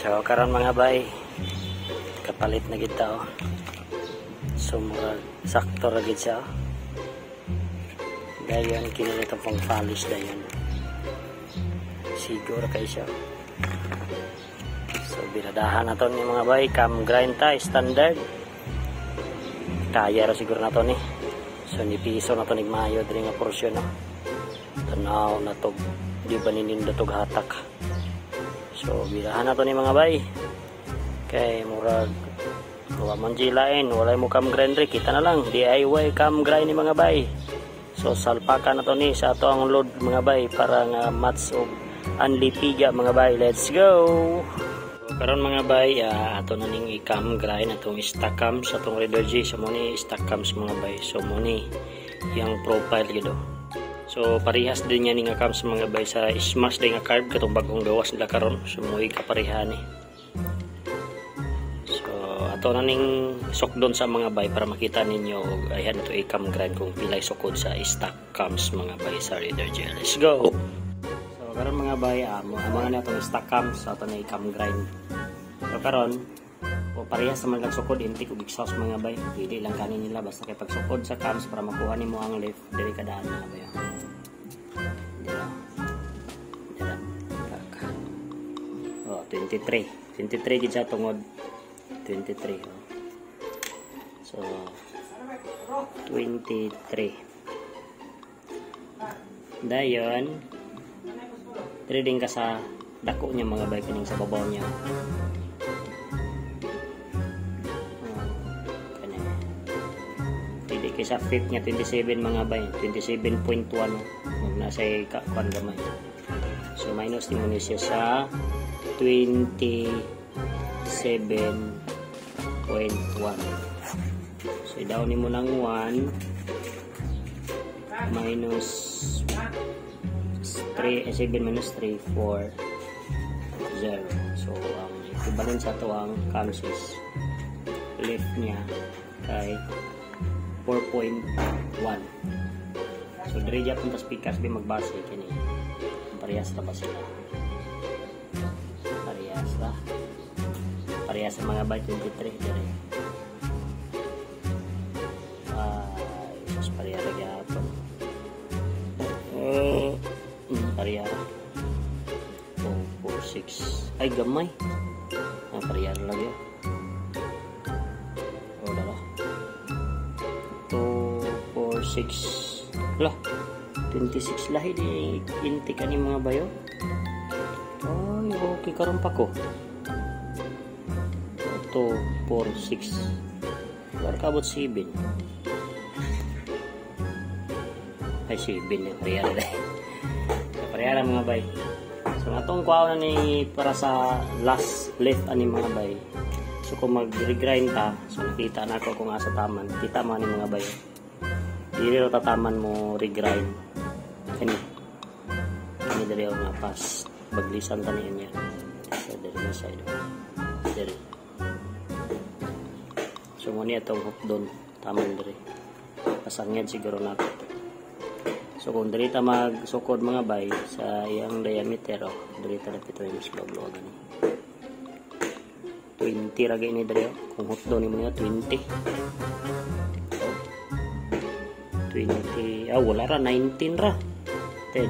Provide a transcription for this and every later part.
So karon mga bay, kapalit na kita oh. So murag sakto ra gid siya. Dayon kini nito pang polish dayon. Siguro kay siya. So binadahan nato ni mga bay, cam grind ta standard. Kaya ra siguro nato ni. So ni piso nato ni mayo diri nga porsyon no. Tanaw na to, di ba nininda tog hatak. So bilahan nato ni mga bay. Kay murag wa man jilain, walay mo cam grind ri, kita na lang DIY cam grind ni mga bay. So salpakan nato ni sa ato ang load mga bay para nga match og anlipiga mga bay. Let's go. So, karon mga bay, ato na ning i-cam grind atong stock cam sa atong Raider G. So mo ni stock cams mga bay. So mo ni yang profile gido. So parehas din yan nga cam sa mga bay sa smash din nga carb katong bagong gawas nila karon. So mo kaparehan ni. So ato na ning sukdon sa mga bay para makita ninyo og ayan to i-cam grind kung pilay sukod sa stock cams mga bay sa Raider G. Let's go. So karon mga bay, mga na itong stock cams sa ato na i-cam grind. So karon o parehas naman lang sukod intik ug exhaust mga bay. Pwede lang kanin nila basta kay pagsukod sa cams para makuha nimo ang lift diri kadaan mga bay. Oh, 23 gid siya tungod 23 oh. So 23 dayon trading ka sa dako niya mga bay kining sa babaw niya. Pwede kay sa fit niya 27 mga bay, 27.1 mag nasa kuan gamay. So minus ni mo siya sa 27.1. So down ni mo ng 1 minus 3, 7 minus 3, 4, 0. So ang equivalent sa ito ang cams is lift niya kay 4.1. So diri ja punta speakers bi magbase kini. Parehas na ba sila? Parehas na. Parehas sa mga byte 23 diri. Mas parehas lagi ato. Parehas. 4, 6. Ay gamay. Parehas lagi. Oh dala. 2, 4, 6. Lah. 26 lahi di intik ani mga bayo. Ay, okay karon pa ko. 2, 4, 6. Wala ka abot 7. Ay 7 yung parehara. Parehara mga bay. So atong kuha na ni para sa last lift ani mga bay. So kung mag-regrind ta, so nakita na ako kung asa taman. Kita man ni mga bay. Dili ra tataman mo regrind. Kani dari ang napas baglisan tani niya sa dari na side dari. So mo ni atong hook doon taman dari pasangyan siguro nato. So kung dari ta magsukod mga bay sa iyang diameter dari ta dapito yung slow gani 20 ra gani dari kung hook doon mo niya 20 wala ra 19 ra 10.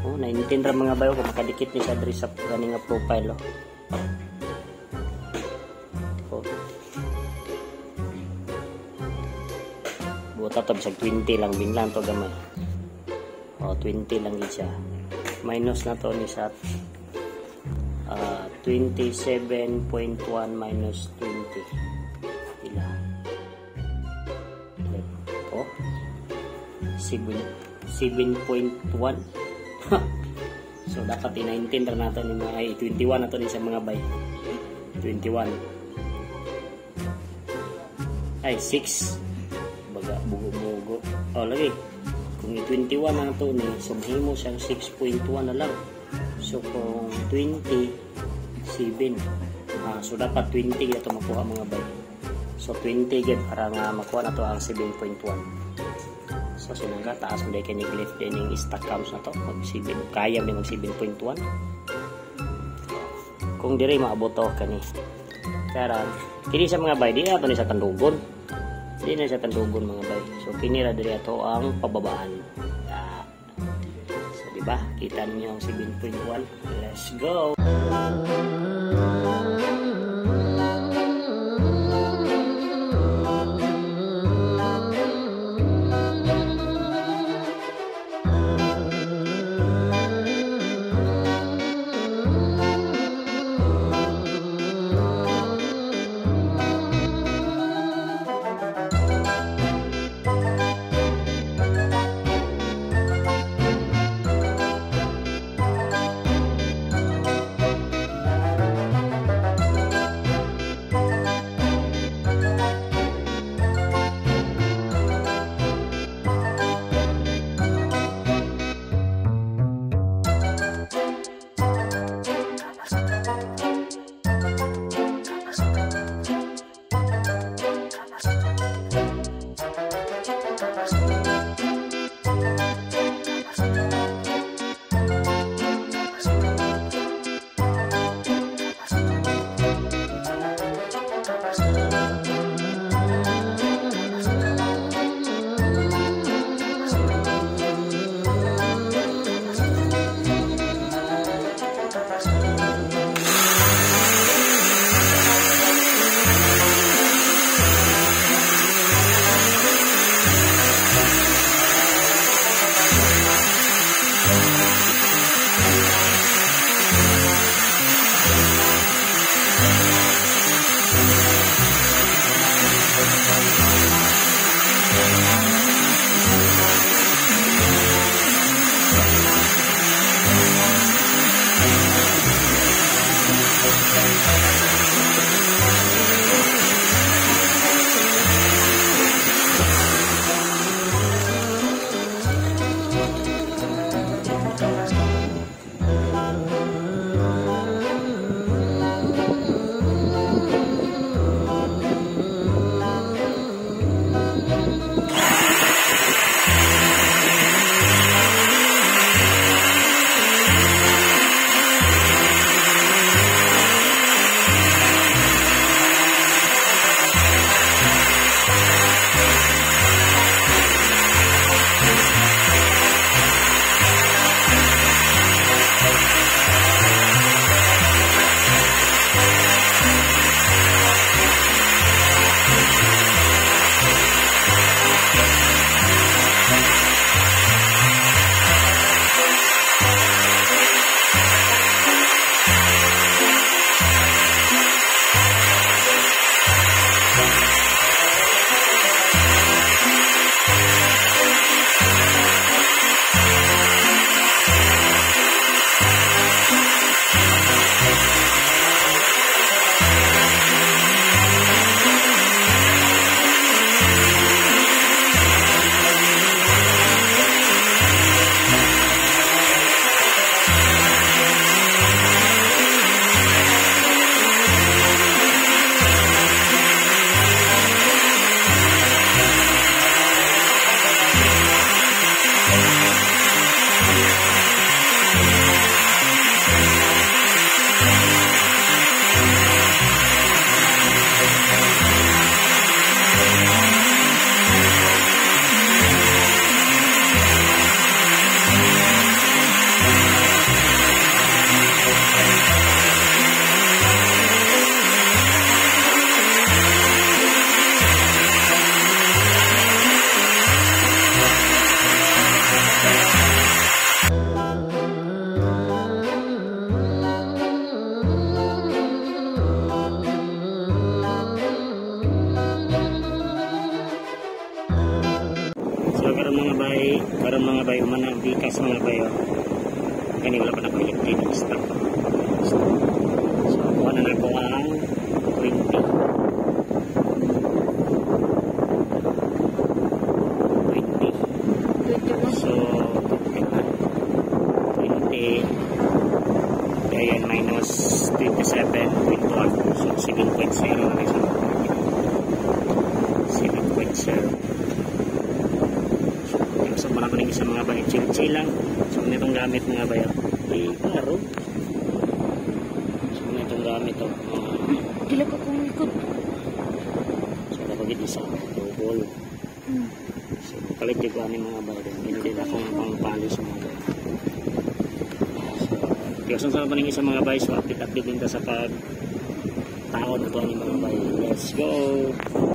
Oh, 19 ra mga bayo kung makadikit ni sa diri sa gani nga profile oh. Buta to bisag 20 lang binlan to gamay. Oh, 20 lang gid siya. Minus na to ni sa 27.1 minus 20. Ila. Oh. 7.1. So dapat i-19 ra nato ni mga 21 nato ni sa mga bay. 21. Ay 6. Baga bugo-bugo. Oh lagi. Kung i-21 na nato ni sumhimo siyang 6.1 na lang. So kung 20 7. So dapat 20 ito makuha mga bay. So 20 gid para nga makuha nato ang 7.1. So sinangga taas mo dahil kayo nag-lift din yung stock cams na to mag 7, kaya mo mag 7.1 kung diri maabot to kani. Karon kini sa mga bay di ato ni sa tandugon. Di na sa tandugon mga bay. So kini ra diri ato ang pababaan. So di ba? Kita niyo ang 7.1. Let's go. karon mga bayo man ang bikas mga bayo kani wala pa na ko electric stock. So kuha na nako ang 20 so 20 ayan minus 27.1 so 7.0 na rin 7.0 so muna ko sa mga bahay chill lang so nitong gamit mga bayo laro so nitong gamit to. Dila ko kung likod. So napagid isa double. So palit jud ani mga bay. Hindi din akong pangpali sa mga bay. So tiyosan sa paning isa mga bay. So update din ta sa pag taon na to ani mga bay. Let's go.